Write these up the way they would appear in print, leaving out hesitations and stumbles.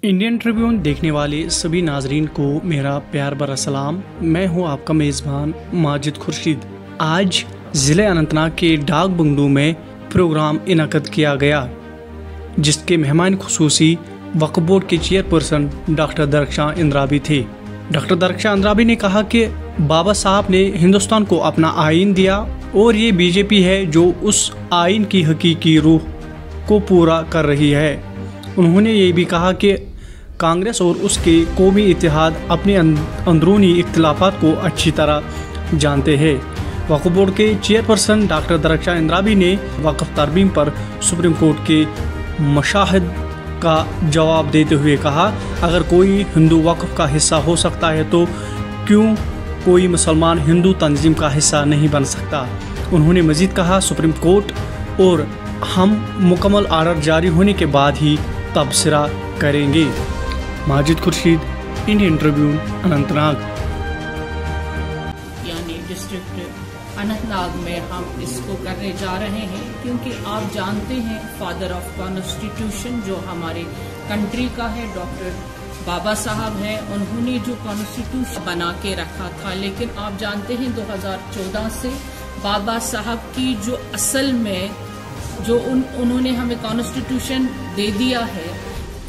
Indian Tribune देखने वाले सभी नाजरीन को मेरा प्यार भरा सलाम। मैं हूं आपका मेज़बान माजिद खुर्शीद। आज ज़िले अनंतनाग के डाक बंगलू में प्रोग्राम इनक़द किया गया, जिसके मेहमान खुसूसी वक्फ बोर्ड के चेयरपर्सन डॉक्टर दरख्शां इंद्राबी थे। डॉक्टर दरख्शां इंद्राबी ने कहा कि बाबा साहब ने हिंदुस्तान को अपना आइन दिया और ये बीजेपी है जो उस आइन की हकीकी रूह को पूरा कर रही है। उन्होंने ये भी कहा कि कांग्रेस और उसके कौमी इत्तेहाद अपने अंदरूनी इख्तिलाफात को अच्छी तरह जानते हैं। वक्फ बोर्ड के चेयरपर्सन डॉक्टर दरख्शां इंद्राबी ने वक्फ तरमीम पर सुप्रीम कोर्ट के मशाहिद का जवाब देते हुए कहा, अगर कोई हिंदू वक्फ का हिस्सा हो सकता है तो क्यों कोई मुसलमान हिंदू तंजीम का हिस्सा नहीं बन सकता। उन्होंने मज़ीद कहा, सुप्रीम कोर्ट और हम मुकम्मल आर्डर जारी होने के बाद ही तबसरा करेंगे। Majid Khurshid, Indian Tribune, Anantnag. यानी डिस्ट्रिक्ट अनंतनाग में हम इसको करने जा रहे हैं क्योंकि आप जानते हैं फादर ऑफ कॉन्स्टिट्यूशन जो हमारे कंट्री का है डॉक्टर बाबा साहब हैं। उन्होंने जो कॉन्स्टिट्यूशन बना के रखा था, लेकिन आप जानते हैं 2014 से बाबा साहब की जो असल में जो उन्होंने हमें कॉन्स्टिट्यूशन दे दिया है,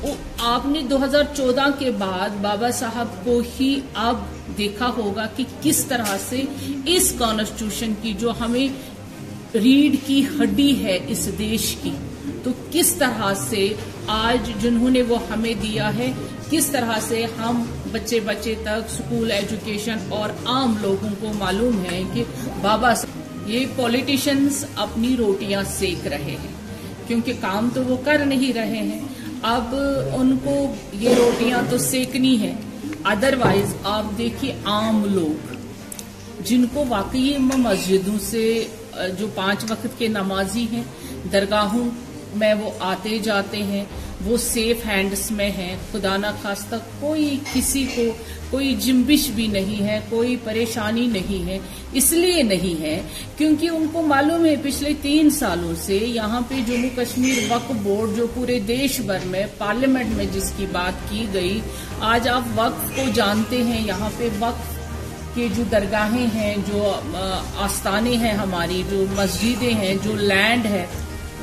वो आपने 2014 के बाद बाबा साहब को ही अब देखा होगा कि किस तरह से इस कॉन्स्टिट्यूशन की जो हमें रीढ़ की हड्डी है इस देश की, तो किस तरह से आज जिन्होंने वो हमें दिया है, किस तरह से हम बच्चे तक स्कूल एजुकेशन और आम लोगों को मालूम है कि बाबा ये पॉलिटिशियंस अपनी रोटियां सेक रहे हैं क्योंकि काम तो वो कर नहीं रहे हैं। अब उनको ये रोटियां तो सेकनी है। अदरवाइज आप देखिए आम लोग जिनको वाकई में मस्जिदों से जो 5 वक्त के नमाजी हैं, दरगाहों में वो आते जाते हैं, वो सेफ हैंड्स में हैं। खुदा ना खास्ता कोई किसी को कोई जिम्बिश भी नहीं है, कोई परेशानी नहीं है। इसलिए नहीं है क्योंकि उनको मालूम है पिछले 3 सालों से यहाँ पे जम्मू कश्मीर वक्फ बोर्ड जो पूरे देश भर में पार्लियामेंट में जिसकी बात की गई, आज आप वक्फ को जानते हैं। यहाँ पे वक्फ के जो दरगाहें हैं, जो आस्थाने हैं हमारी, जो मस्जिदें हैं, जो लैंड है,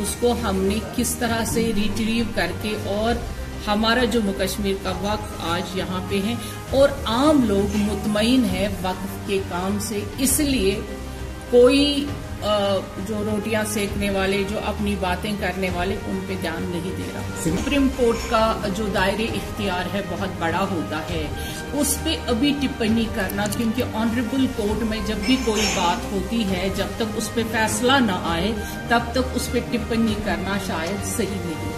उसको हमने किस तरह से रिट्रीव करके और हमारा जम्मू कश्मीर का वक्फ आज यहाँ पे है और आम लोग मुतमईन है वक्फ के काम से। इसलिए कोई जो रोटियां सेकने वाले, जो अपनी बातें करने वाले, उन पे ध्यान नहीं दे रहा। सुप्रीम कोर्ट का जो दायरे इख्तियार है बहुत बड़ा होता है, उस पे अभी टिप्पणी करना, क्योंकि ऑनरेबल कोर्ट में जब भी कोई बात होती है, जब तक उस पे फैसला न आए तब तक उस पे टिप्पणी करना शायद सही नहीं।